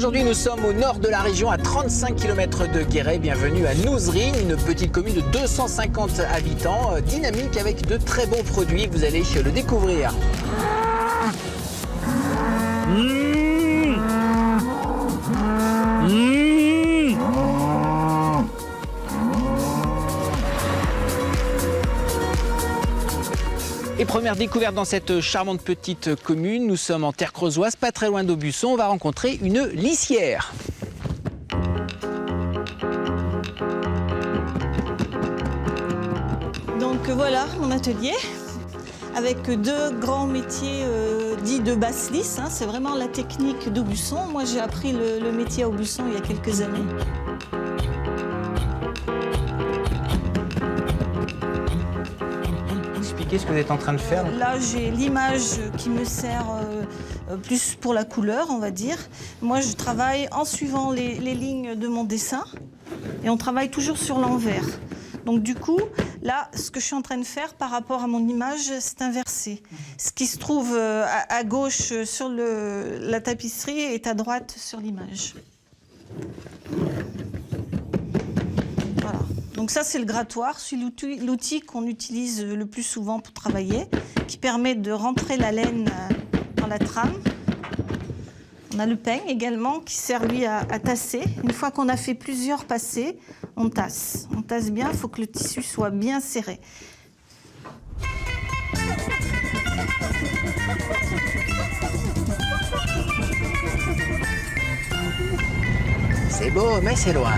Aujourd'hui, nous sommes au nord de la région, à 35 km de Guéret. Bienvenue à Nouzerines, une petite commune de 250 habitants, dynamique avec de très bons produits. Vous allez le découvrir. Et première découverte dans cette charmante petite commune, nous sommes en terre creusoise, pas très loin d'Aubusson. On va rencontrer une lissière. Donc voilà mon atelier, avec deux grands métiers dits de basse lisse. Hein. C'est vraiment la technique d'Aubusson. Moi j'ai appris le métier à Aubusson il y a quelques années. Qu'est-ce que vous êtes en train de faire? Là, j'ai l'image qui me sert plus pour la couleur, on va dire. Moi, je travaille en suivant les lignes de mon dessin et on travaille toujours sur l'envers. Donc du coup, là, ce que je suis en train de faire par rapport à mon image, c'est inversé. Ce qui se trouve à gauche sur la tapisserie est à droite sur l'image. Donc ça, c'est le grattoir, c'est l'outil qu'on utilise le plus souvent pour travailler, qui permet de rentrer la laine dans la trame. On a le peigne également, qui sert lui à tasser. Une fois qu'on a fait plusieurs passés, on tasse. On tasse bien, il faut que le tissu soit bien serré. C'est beau, mais c'est loin.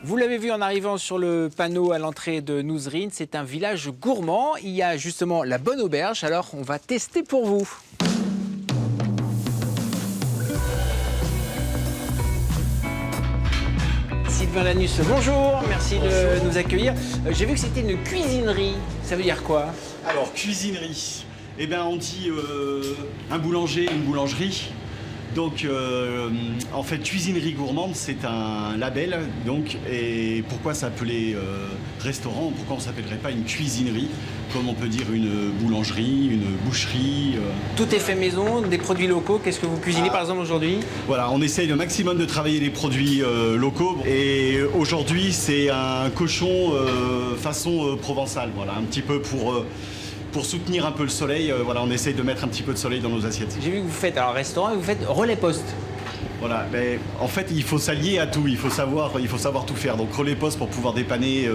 Vous l'avez vu en arrivant sur le panneau à l'entrée de Nouzerines, c'est un village gourmand. Il y a justement la bonne auberge, alors on va tester pour vous. Sylvain Lanus, bonjour, merci de nous accueillir. J'ai vu que c'était une cuisinerie, ça veut dire quoi? Alors, cuisinerie, eh bien on dit un boulanger, une boulangerie. Donc, en fait, cuisinerie gourmande, c'est un label. Donc, et pourquoi s'appeler restaurant? Pourquoi on ne s'appellerait pas une cuisinerie? Comme on peut dire une boulangerie, une boucherie. Tout est fait maison, des produits locaux. Qu'est-ce que vous cuisinez par exemple aujourd'hui? Voilà, on essaye le maximum de travailler les produits locaux. Et aujourd'hui, c'est un cochon façon provençale. Voilà, un petit peu pour soutenir un peu le soleil, voilà, on essaye de mettre un petit peu de soleil dans nos assiettes. J'ai vu que vous faites alors restaurant et vous faites relais poste. Voilà, mais en fait, il faut s'allier à tout, il faut savoir tout faire. Donc relais poste pour pouvoir dépanner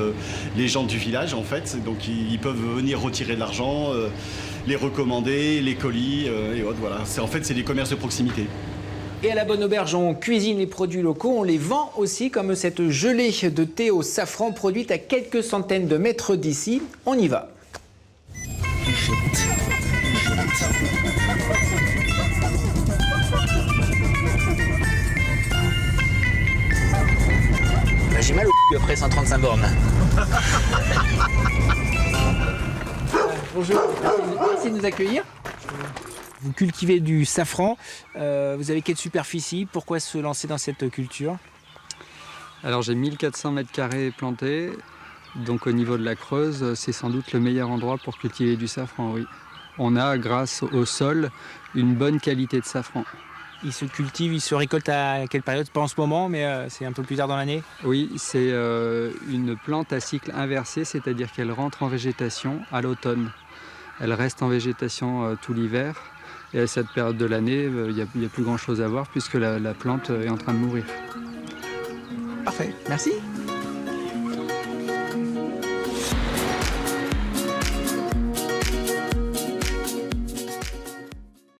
les gens du village, en fait. Donc ils peuvent venir retirer de l'argent, les recommander, les colis et autres. Voilà, c'est des commerces de proximité. Et à la bonne auberge, on cuisine les produits locaux, on les vend aussi, comme cette gelée de thé au safran produite à quelques centaines de mètres d'ici. On y va. J'ai mal au cul après 135 bornes. Bonjour, merci de nous accueillir. Vous cultivez du safran. Vous avez quelle superficie? Pourquoi se lancer dans cette culture? Alors j'ai 1400 mètres carrés plantés. Donc au niveau de la Creuse, c'est sans doute le meilleur endroit pour cultiver du safran, oui. On a, grâce au sol, une bonne qualité de safran. Il se cultive, il se récolte à quelle période? Pas en ce moment, mais c'est un peu plus tard dans l'année? Oui, c'est une plante à cycle inversé, c'est-à-dire qu'elle rentre en végétation à l'automne. Elle reste en végétation tout l'hiver. Et à cette période de l'année, il n'y a plus grand-chose à voir puisque la plante est en train de mourir. Parfait, merci.